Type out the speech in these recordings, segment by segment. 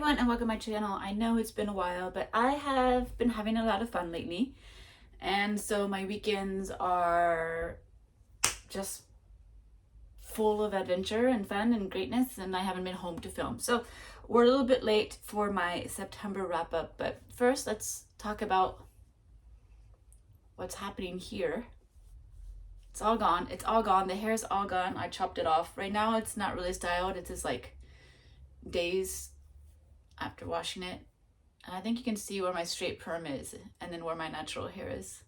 everyone and welcome to my channel. I know it's been a while, but I have been having a lot of fun lately. And so my weekends are just full of adventure and fun and greatness, and I haven't been home to film. So we're a little bit late for my September wrap up, but first let's talk about what's happening here. It's all gone. It's all gone. The hair's all gone. I chopped it off. Right now it's not really styled. It's just like days after washing it, and I think you can see where my straight perm is and then where my natural hair is.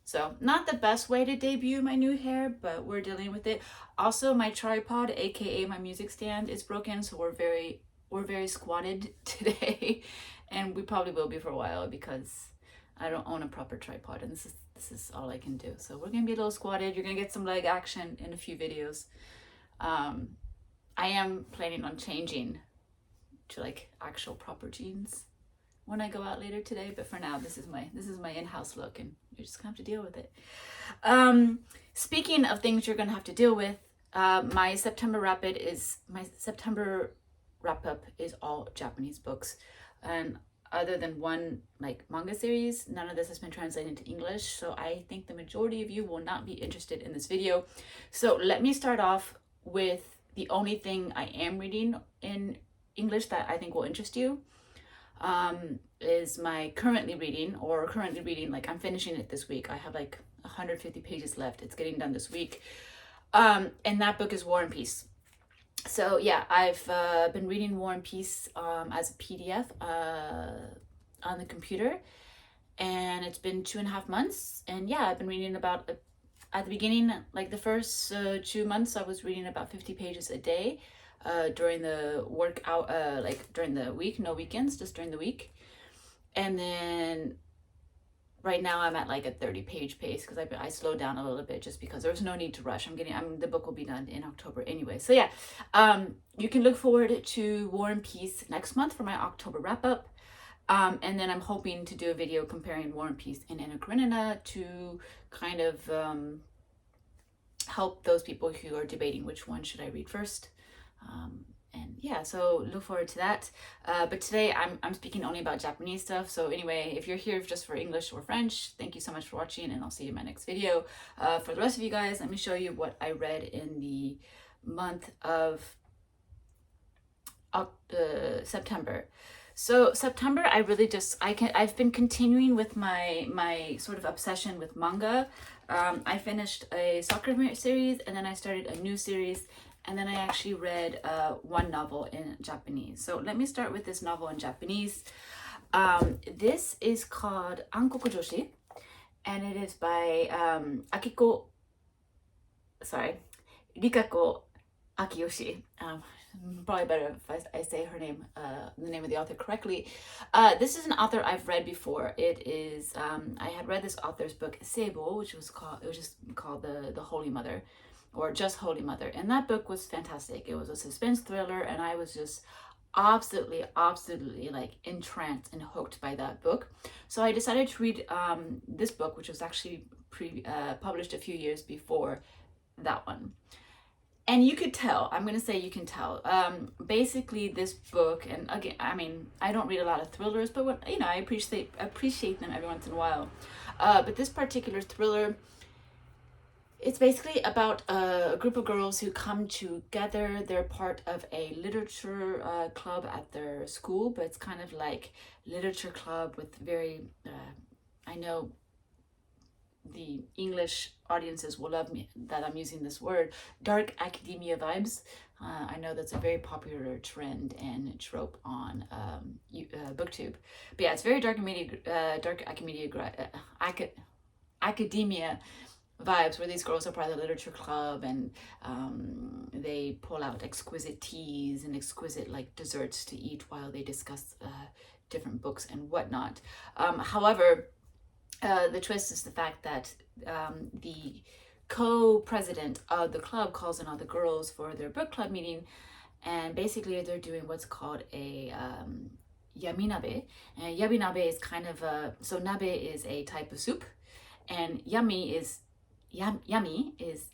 So not the best way to debut my new hair, but we're dealing with it. Also, my tripod, aka my music stand, is broken, so we're very squatted today, and we probably will be for a while because I don't own a proper tripod, and this is all I can do. So we're gonna be a little squatted. You're gonna get some leg action in a few videos. I am planning on changing to like actual proper jeans when I go out later today, but for now this is my in-house look, and you're just gonna have to deal with it. Speaking of things you're gonna have to deal with, my September wrap up is all Japanese books, and other than one like manga series, none of this has been translated into English, so I think the majority of you will not be interested in this video. So let me start off with the only thing I am reading in English that I think will interest you. Is my currently reading, like I'm finishing it this week. I have like 150 pages left. It's getting done this week. And that book is War and Peace. So yeah, I've been reading War and Peace as a PDF on the computer, and it's been 2.5 months. And yeah, I've been reading about at the beginning, like the first 2 months, I was reading about 50 pages a day. During the workout, like during the week, no weekends, just during the week. And then right now I'm at like a 30-page pace because I slowed down a little bit just because there's no need to rush. The book will be done in October anyway. So yeah, you can look forward to War and Peace next month for my October wrap up. And then I'm hoping to do a video comparing War and Peace and Anna Karenina to kind of help those people who are debating which one should I read first. And yeah, so look forward to that. But today I'm speaking only about Japanese stuff. So anyway, if you're here just for English or French, thank you so much for watching, and I'll see you in my next video. For the rest of you guys, let me show you what I read in the month of September. So September, I've been continuing with my sort of obsession with manga. I finished a soccer series, and then I started a new series. And then I actually read one novel in Japanese. So let me start with this novel in Japanese. This is called暗黒女子, and it is by秋吉理香子. Probably better if I say her name, the name of the author correctly. This is an author I've read before. It is I had read this author's book Seibo, which was just called the Holy Mother, or just Holy Mother, and that book was fantastic. It was a suspense thriller, and I was just absolutely like entranced and hooked by that book. So I decided to read this book, which was actually published a few years before that one. And you could tell, I'm gonna say you can tell. Basically, this book, and again, I don't read a lot of thrillers, but I appreciate them every once in a while. But this particular thriller, it's basically about a group of girls who come together. They're part of a literature club at their school, but it's kind of like literature club with very, I know the English audiences will love me that I'm using this word, dark academia vibes. I know that's a very popular trend and trope on BookTube. But yeah, it's very dark academia vibes, where these girls are part of the literature club, and they pull out exquisite teas and exquisite like desserts to eat while they discuss different books and whatnot. However, the twist is the fact that the co-president of the club calls in all the girls for their book club meeting, and basically they're doing what's called a yaminabe. And yaminabe is kind of so nabe is a type of soup, and yami is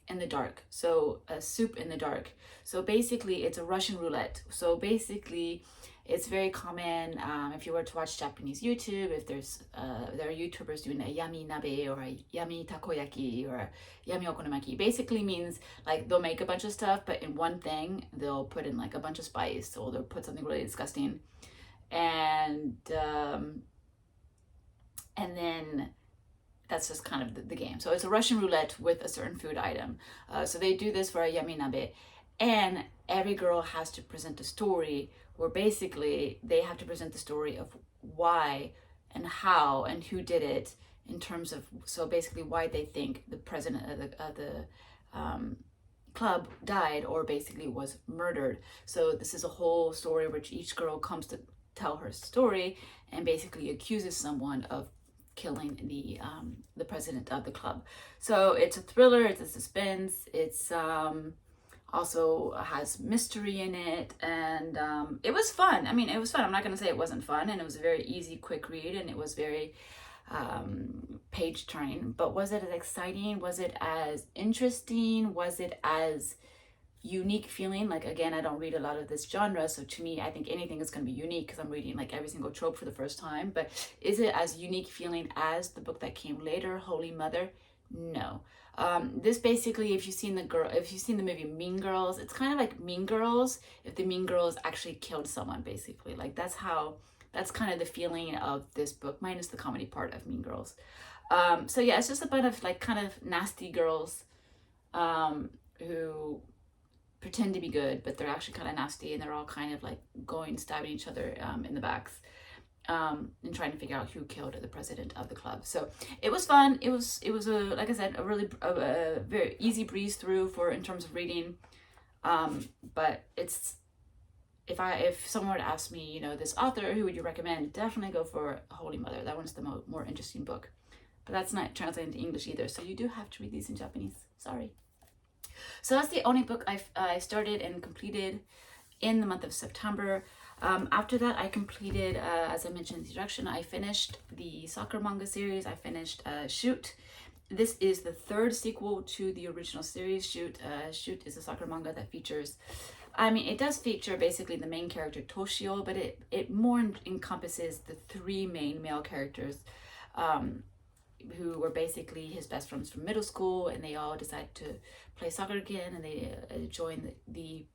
in the dark, so a soup in the dark. So basically it's a Russian roulette. So basically It's very common if you were to watch Japanese YouTube, if there are YouTubers doing a yami nabe or a yami takoyaki or a yami okonomiyaki. Basically means like they'll make a bunch of stuff, but in one thing they'll put in like a bunch of spice, or they'll put something really disgusting, and then that's just kind of the game. So it's a Russian roulette with a certain food item. So they do this for a yami nabe, and every girl has to present a story where basically they have to present the story of why and how and who did it, in terms of, so basically why they think the president of the club died, or basically was murdered. So this is a whole story which each girl comes to tell her story and basically accuses someone of killing the president of the club. So it's a thriller, it's a suspense, it's also has mystery in it, and it was fun. I mean, it was fun. I'm not going to say it wasn't fun, and it was a very easy, quick read, and it was very page turning. But was it as exciting? Was it as interesting? Was it as unique feeling? Like, again, I don't read a lot of this genre, so to me, I think anything is going to be unique because I'm reading like every single trope for the first time. But is it as unique feeling as the book that came later, Holy Mother? No. This basically, if you've seen the movie Mean Girls, it's kind of like Mean Girls if the Mean Girls actually killed someone, basically. Like that's kind of the feeling of this book, minus the comedy part of Mean Girls. So yeah, it's just a bunch of like kind of nasty girls who pretend to be good, but they're actually kind of nasty, and they're all kind of like stabbing each other in the backs. And trying to figure out who killed the president of the club. So it was fun. It was a, like I said, a very easy breeze through in terms of reading. But it's, if someone were to ask me, you know, this author, who would you recommend? Definitely go for Holy Mother. That one's the more interesting book. But that's not translated into English either, so you do have to read these in Japanese. Sorry. So that's the only book I started and completed in the month of September. After that, I completed, as I mentioned in the introduction, I finished the soccer manga series. I finished Shoot. This is the third sequel to the original series, Shoot. Shoot is a soccer manga that features, I mean, it does feature basically the main character, Toshio, but it more encompasses the three main male characters, who were basically his best friends from middle school, and they all decide to play soccer again, and they join the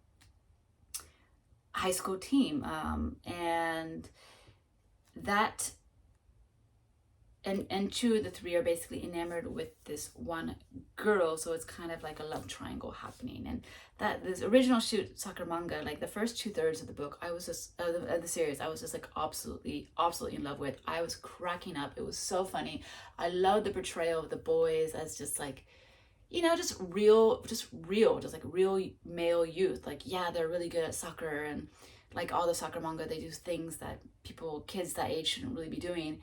high school team, and two of the three are basically enamored with this one girl, so it's kind of like a love triangle happening. And that this original Shoot soccer manga, like the first 2/3 of the book, I was just of the series, I was just like absolutely in love with. I was cracking up. It was so funny. I loved the portrayal of the boys as just like, you know, just like real male youth. Like, yeah, they're really good at soccer, and like all the soccer manga, they do things that kids that age shouldn't really be doing.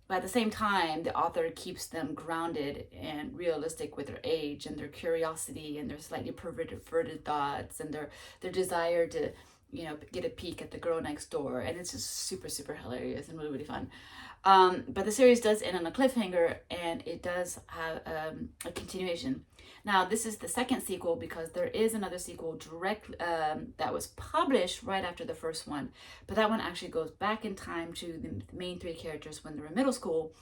But at the same time, the author keeps them grounded and realistic with their age and their curiosity and their slightly perverted thoughts and their desire to, you know, get a peek at the girl next door. And it's just super hilarious and really fun. But the series does end on a cliffhanger, and it does have a continuation. Now, this is the second sequel because there is another sequel that was published right after the first one. But that one actually goes back in time to the main three characters when they were in middle school,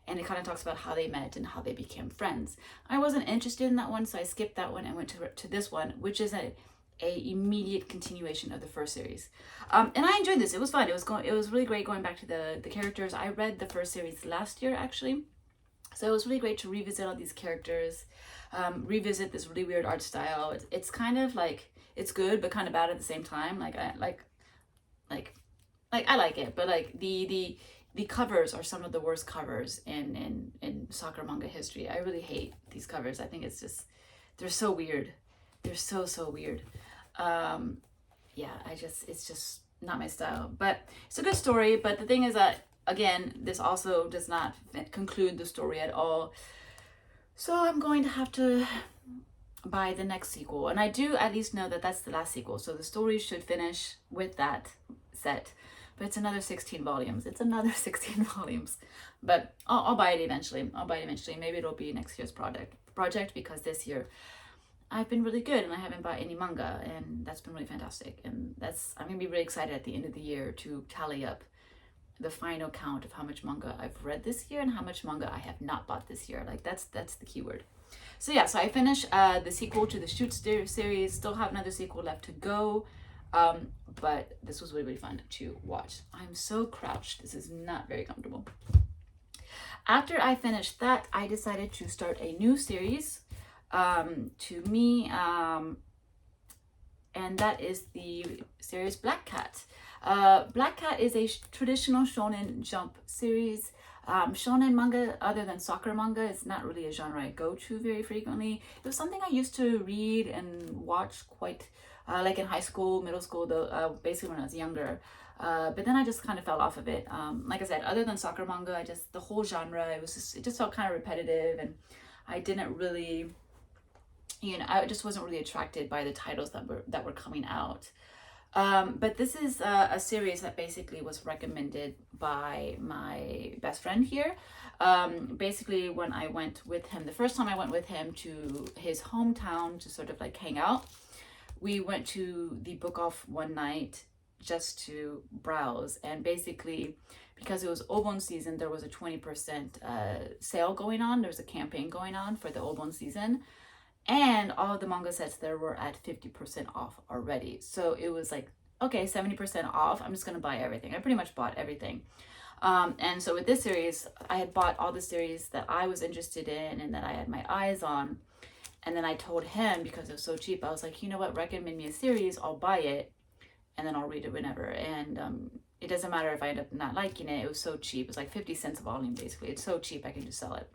and it kind of talks about how they met and how they became friends. I wasn't interested in that one, so I skipped that one and went to this one, which is a immediate continuation of the first series. And I enjoyed this. It was fun. It was really great going back to the characters. I read the first series last year, actually. So it was really great to revisit all these characters, revisit this really weird art style. It's kind of like, it's good but kind of bad at the same time. Like I like it, but like the covers are some of the worst covers in soccer manga history. I really hate these covers. I think it's just, they're so weird. They're so weird. Yeah, it's just not my style. But it's a good story. But the thing is that, again, this also does not conclude the story at all. So I'm going to have to buy the next sequel. And I do at least know that that's the last sequel. So the story should finish with that set. But it's another 16 volumes. It's another 16 volumes. But I'll buy it eventually. Maybe it'll be next year's project because this year I've been really good, and I haven't bought any manga, and that's been really fantastic. And I'm gonna be really excited at the end of the year to tally up the final count of how much manga I've read this year and how much manga I have not bought this year. Like that's the keyword. So yeah, so I finished the sequel to the Shoot series. Still have another sequel left to go, but this was really fun to watch. I'm so crouched. This is not very comfortable. After I finished that, I decided to start a new series to me, and that is the series Black Cat. Black Cat is a traditional shonen jump series. Shonen manga, other than soccer manga, is not really a genre I go to very frequently. It was something I used to read and watch quite, like in high school, middle school, though, basically when I was younger. But then I just kind of fell off of it. Like I said, other than soccer manga, the whole genre, it just felt kind of repetitive, and I didn't really, I just wasn't really attracted by the titles that were coming out. But this is a series that basically was recommended by my best friend here. Basically, when I went with him, the first time I went with him to his hometown to sort of like hang out, we went to the book off one night just to browse. And basically, because it was Obon season, there was a 20% sale going on. There's a campaign going on for the Obon season. And all of the manga sets there were at 50% off already. So it was like, okay, 70% off. I'm just going to buy everything. I pretty much bought everything. And so with this series, I had bought all the series that I was interested in and that I had my eyes on. And then I told him, because it was so cheap, I was like, you know what, recommend me a series, I'll buy it, and then I'll read it whenever. And it doesn't matter if I end up not liking it. It was so cheap. It was like 50 cents a volume, basically. It's so cheap, I can just sell it.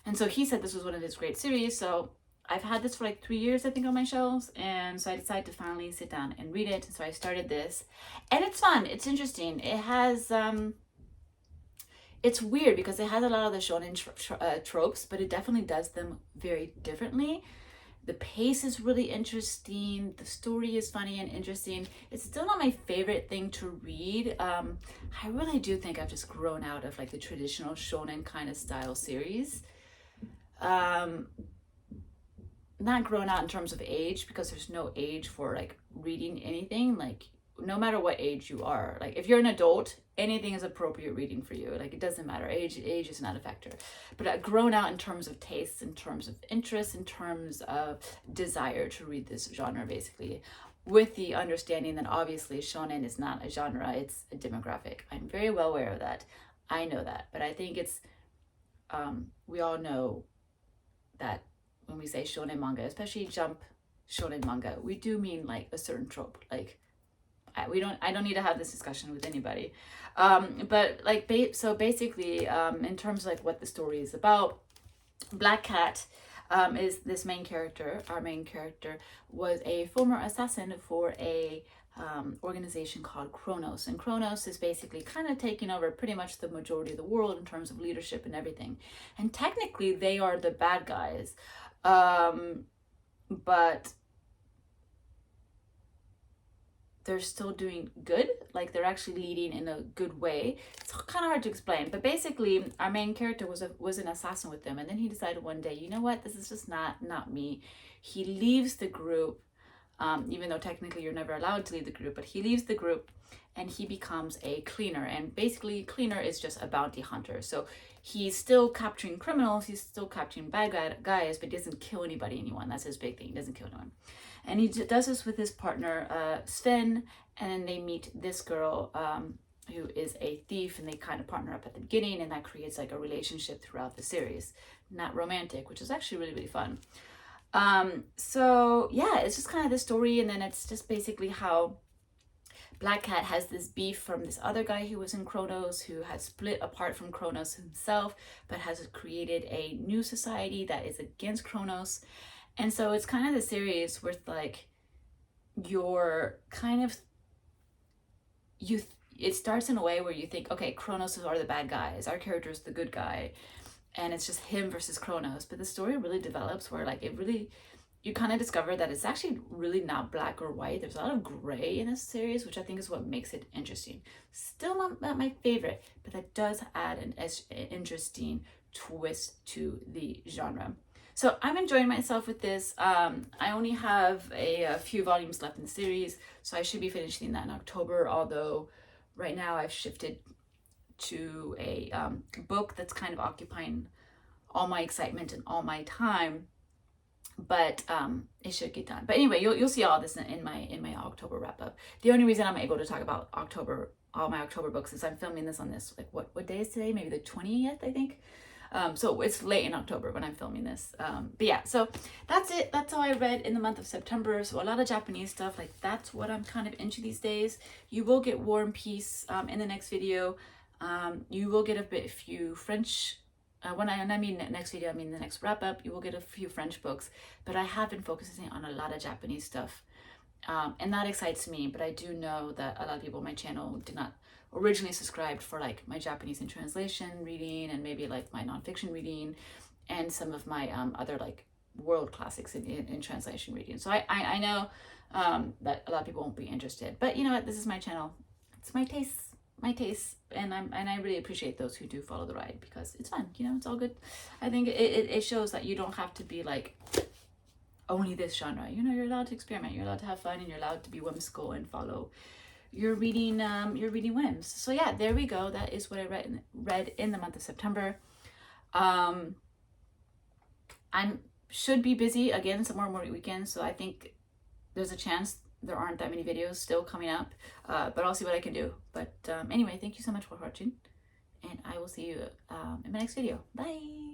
And so he said this was one of his great series. So I've had this for like 3 years, I think, on my shelves. And so I decided to finally sit down and read it. So I started this. And it's fun. It's interesting. It has, it's weird because it has a lot of the shonen tropes, but it definitely does them very differently. The pace is really interesting. The story is funny and interesting. It's still not my favorite thing to read. I really do think I've just grown out of like the traditional shonen kind of style series. Not grown out in terms of age, because there's no age for like reading anything. Like no matter what age you are, like if you're an adult, anything is appropriate reading for you. Like it doesn't matter, age is not a factor. But I've grown out in terms of tastes, in terms of interest, in terms of desire to read this genre, basically, with the understanding that obviously shonen is not a genre, it's a demographic. I'm very well aware of that. I know that, but I think it's we all know that when we say shonen manga, especially jump shonen manga, we do mean like a certain trope. Like I don't need to have this discussion with anybody. But like so basically, in terms of like what the story is about, Black Cat is this main character. Our main character was a former assassin for a organization called Kronos, and Kronos is basically kind of taking over pretty much the majority of the world in terms of leadership and everything. And technically, they are the bad guys, but they're still doing good. Like they're actually leading in a good way. It's kind of hard to explain, but basically our main character was an assassin with them, and then he decided one day, you know what, this is just not me. He leaves the group, even though technically you're never allowed to leave the group, but he leaves the group and he becomes a cleaner. And basically cleaner is just a bounty hunter. So he's still capturing criminals, he's still capturing bad guys, but he doesn't kill anyone. That's his big thing. He doesn't kill anyone. And he does this with his partner, Sven, and then they meet this girl who is a thief, and they kind of partner up at the beginning, and that creates like a relationship throughout the series. Not romantic, which is actually really, really fun. So yeah, it's just kind of the story, and then it's just basically how Black Cat has this beef from this other guy who was in Kronos, who has split apart from Kronos himself, but has created a new society that is against Kronos. And so it's kind of the series where like you're kind of, it starts in a way where you think, okay, Kronos are the bad guys, our character is the good guy, and it's just him versus Kronos. But the story really develops where like you kind of discover that it's actually really not black or white. There's a lot of gray in this series, which I think is what makes it interesting. Still not my favorite, but that does add an interesting twist to the genre. So I'm enjoying myself with this. I only have a few volumes left in the series, so I should be finishing that in October, although right now I've shifted to a book that's kind of occupying all my excitement and all my time, but it should get done. But anyway, you'll see all this in my October wrap up. The only reason I'm able to talk about all my October books is I'm filming this on this, like, what day is today? Maybe the 20th, I think. So it's late in October when I'm filming this. But yeah, so that's it. That's all I read in the month of September. So a lot of Japanese stuff, like that's what I'm kind of into these days. You will get War and Peace in the next video. You will get a few French. When I mean next video, I mean the next wrap up. You will get a few French books, but I have been focusing on a lot of Japanese stuff. And that excites me, but I do know that a lot of people on my channel did not originally subscribed for like my Japanese in translation reading and maybe like my nonfiction reading and some of my other like world classics in translation reading. So I know that a lot of people won't be interested, but you know what, this is my channel. It's my taste, and I really appreciate those who do follow the ride because it's fun, you know, it's all good. I think it shows that you don't have to be like only this genre, you know, you're allowed to experiment, you're allowed to have fun, and you're allowed to be whimsical and follow your reading whims. So yeah, there we go. That is what I read in the month of September. I should be busy again some more weekends, so I think there's a chance there aren't that many videos still coming up, but I'll see what I can do. But anyway, thank you so much for watching, and I will see you in my next video. Bye.